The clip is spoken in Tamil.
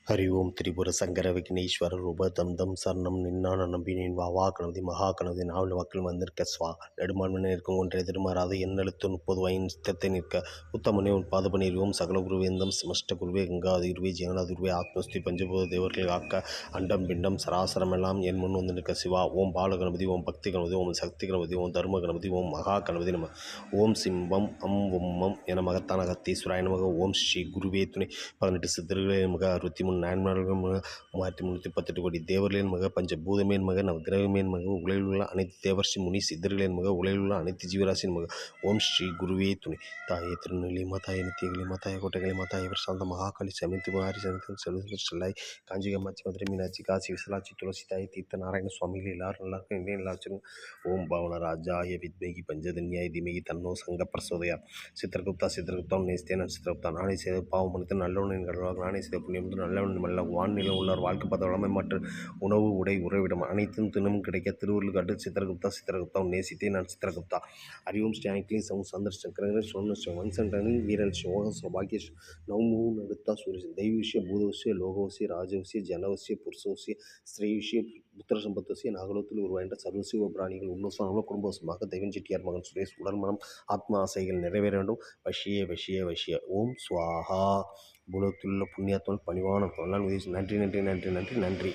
ஹரி ஓம் திரிபுர சங்கர விக்னேஸ்வர ரூப தம் தம் சரணம் நின்னான நம்பினேன் வா கணபதி மகா கணபதி நாவல் வாக்கில் வந்திருக்க ஸ்வா நெடுமான்மனை இருக்கும் ஒன்றை திருமாறாது எண்ணெழுத்து 30 வயன் சித்தத்தை நிற்க உத்தமனே உன் பாதபணியோம் சகல குருவேந்தம் சிமஷ்ட குருவே கங்காதிருவே ஜெகநாதிருவே ஆத்மஸ்தி பஞ்சபூத தேவர்கள் காக்க அண்டம் பிண்டம் சராசரமெல்லாம் என் முன் வந்து நிற்க சிவா ஓம் பால கணபதி ஓம் பக்தி கணபதி ஓம் சக்தி கணபதி ஓம் தர்ம கணபதி ஓம் மகா கணபதி நம ஓம் சிம்பம் உம்மம் என மகத்தான கத்தீஸ்வராய நமக ஓம் ஸ்ரீ குருவே துணை 18 சித்தர்களின் மக 63 நான்மார்கள் மக 3318 கோடி தேவர்களின் மக பஞ்சபூதமேன் மக நவகிரகமேன் மக உலகில் உள்ள அனைத்து தேவர்ஷி முனி சித்தர்களின் மக உலகில் உள்ள அனைத்து ஜீவராசியின் மக ஓம் ஸ்ரீ குருவே துணை தாயே திருநெல்லி மாதாய நித்தியகளி மாதாய கோட்டைகளி மாதாய பிரசாந்த மகாகாளி சமித்து மாரி சமித்து செல்வ செல்லாய் காஞ்சி காமாட்சி மதுரை மீனாட்சி காசி விசலாட்சி துளசி தாய் தீர்த்த நாராயண சுவாமிகள் எல்லாரும் நல்லா இருக்கும் இந்தியன் எல்லாச்சும் ஓம் பவன ராஜாய வித்மகி பஞ்சதன்யாய திமகி தன்னோ சங்க பிரசோதயா சித்திரகுப்தா நேஸ்தேன சித்திரகுப்தா நானே செய்த பாவம் மனிதன் நல்லவனின் கடவுளாக நானே செய்த புண்ணியம் நல்லவன் மல்ல வான்நிலை உள்ளார் வாழ்க்கை பார்த்த வளமை மற்ற உணவு உடை உறைவிடம் அனைத்தும் தினமும் கிடைக்க திருவள்ளுவர் காட்டு சித்திரகுப்தா நேசித்தே நான் சித்திரகுப்தா அறிவும் ஸ்ரீ அங்கிலி சமூக சந்தர் சங்கரன் சோன ஸ்ரீ வன்சங்கரன் வீரன் ஸ்ரீ ஓகஸ்வ பாக்கிய நவமூ நடுத்தா சூரிய தெய்வசிய பூதவசிய லோகவசிய ராஜவசிய ஜனவசிய புருஷவசிய ஸ்ரீவிஷய புத்திர சம்பத்தவசிய நாகலோகத்தில் உருவாய்ந்த சர்வசிவ பிராணிகள் உன்னோசமாக குடும்பவசமாக தெய்வன் செட்டியார் மகன் சுரேஷ் உடல் மனம் ஆத்மா ஆசைகள் நிறைவேற வேண்டும் வசிய ஓம் ஸ்வாஹா பூலோகத்திலுள்ள புண்ணியாத்மல் பணிவான நன்றி.